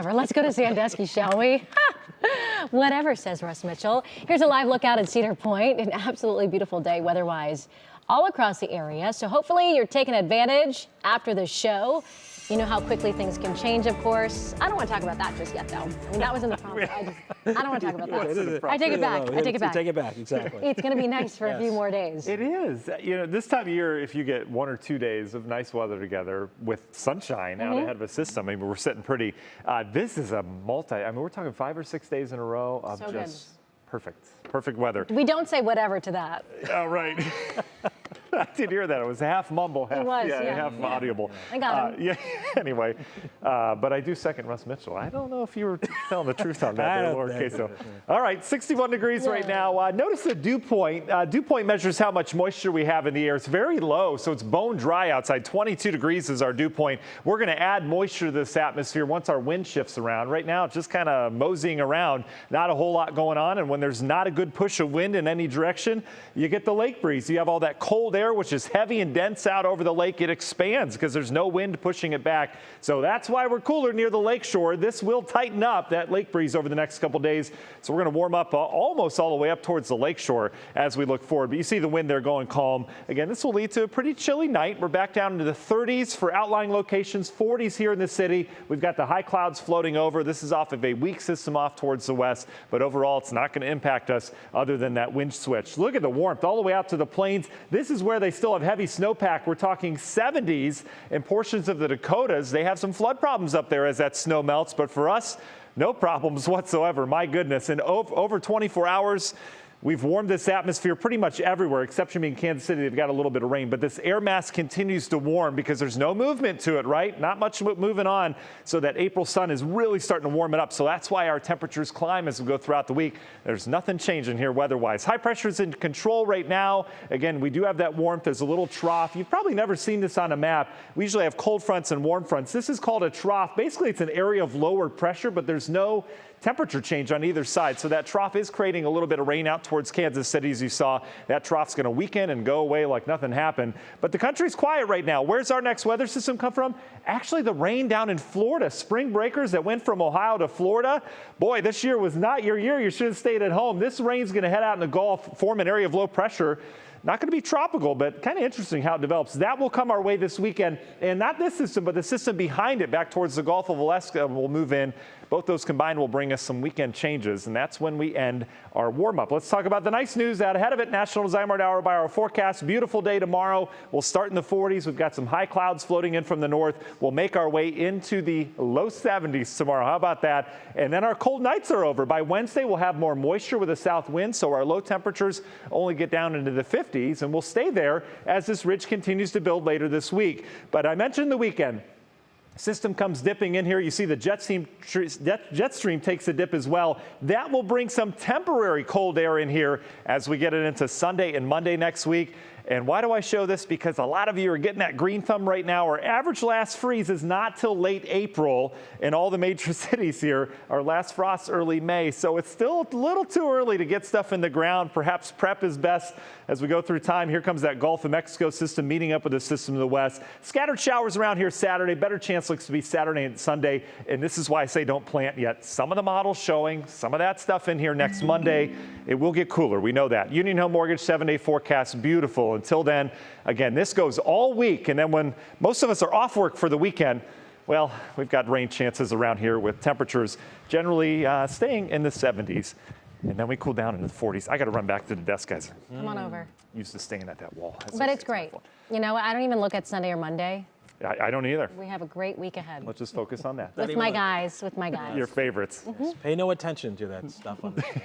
Let's go to Sandusky, shall we? Whatever, says Russ Mitchell. Here's a live look out at Cedar Point. An absolutely beautiful day weather-wise all across the area. So hopefully you're taking advantage after the show. You know how quickly things can change, of course. I don't want to talk about that just yet, though. I mean, that was in the prompt. I don't want to talk about that. I take it back. I take it back. Take it back, exactly. It's going to be nice for a few more days. It is. You know, this time of year, if you get 1 or 2 days of nice weather together with sunshine out ahead of a system, I mean, we're sitting pretty. This is a we're talking 5 or 6 days in a row of So just perfect weather. We don't say whatever to that. Oh, right. I did hear that. It was half mumble, half, half audible. I got him. Anyway, but I do second Russ Mitchell. I don't know if you were telling the truth on that, there, lowercase. All right, 61 degrees right now. Notice the dew point. Dew point measures how much moisture we have in the air. It's very low, so it's bone dry outside. 22 degrees is our dew point. We're going to add moisture to this atmosphere once our wind shifts around. Right now, it's just kind of moseying around. Not a whole lot going on, and when there's not a good push of wind in any direction, you get the lake breeze. You have all that cold air, which is heavy and dense out over the lake. It expands because there's no wind pushing it back. So that's why we're cooler near the lake shore. This will tighten up, that lake breeze, over the next couple days. So we're going to warm up almost all the way up towards the lake shore as we look forward. But you see the wind there going calm. Again, this will lead to a pretty chilly night. We're back down into the 30s for outlying locations, 40s here in the city. We've got the high clouds floating over. This is off of a weak system off towards the west, but overall it's not going to impact us other than that wind switch. Look at the warmth all the way out to the plains. This is where they still have heavy snowpack. We're talking 70s in portions of the Dakotas. They have some flood problems up there as that snow melts, but for us, no problems whatsoever. My goodness. In over 24 hours, we've warmed this atmosphere pretty much everywhere, exception being Kansas City. They've got a little bit of rain, but this air mass continues to warm because there's no movement to it, right? Not much moving on. So that April sun is really starting to warm it up. So that's why our temperatures climb as we go throughout the week. There's nothing changing here weather-wise. High pressure is in control right now. Again, we do have that warmth. There's a little trough. You've probably never seen this on a map. We usually have cold fronts and warm fronts. This is called a trough. Basically, it's an area of lower pressure, but there's no temperature change on either side. So that trough is creating a little bit of rain out towards Kansas City, as you saw. That trough's going to weaken and go away like nothing happened. But the country's quiet right now. Where's our next weather system come from? Actually, the rain down in Florida. Spring breakers that went from Ohio to Florida. Boy, this year was not your year. You should have stayed at home. This rain's going to head out in the Gulf, form an area of low pressure. Not going to be tropical, but kind of interesting how it develops. That will come our way this weekend. And not this system, but the system behind it back towards the Gulf of Alaska will move in. Both those combined will bring us some weekend changes, and that's when we end our warm-up. Let's talk about the nice news out ahead of it. National Zymark hour-by-hour forecast. Beautiful day tomorrow. We'll start in the 40s. We've got some high clouds floating in from the north. We'll make our way into the low 70s tomorrow. How about that? And then our cold nights are over. By Wednesday, we'll have more moisture with a south wind, so our low temperatures only get down into the 50s, and we'll stay there as this ridge continues to build later this week. But I mentioned the weekend. System comes dipping in here. You see the jet stream takes a dip as well. That will bring some temporary cold air in here as we get it into Sunday and Monday next week. And why do I show this? Because a lot of you are getting that green thumb right now. Our average last freeze is not till late April in all the major cities here. Our last frost early May. So it's still a little too early to get stuff in the ground. Perhaps prep is best as we go through time. Here comes that Gulf of Mexico system meeting up with the system to the west. Scattered showers around here Saturday. Better chance looks to be Saturday and Sunday. And this is why I say don't plant yet. Some of the models showing some of that stuff in here next Monday. It will get cooler. We know that. Union Home Mortgage 7-day forecast. Beautiful. Until then, again, this goes all week. And then when most of us are off work for the weekend, well, we've got rain chances around here with temperatures generally staying in the 70s. And then we cool down into the 40s. I got to run back to the desk, guys. Come on over. Used to staying at that wall. But it's great. You know, I don't even look at Sunday or Monday. I don't either. We have a great week ahead. Let's just focus on that. With my guys. Your favorites. Pay no attention to that stuff on the screen.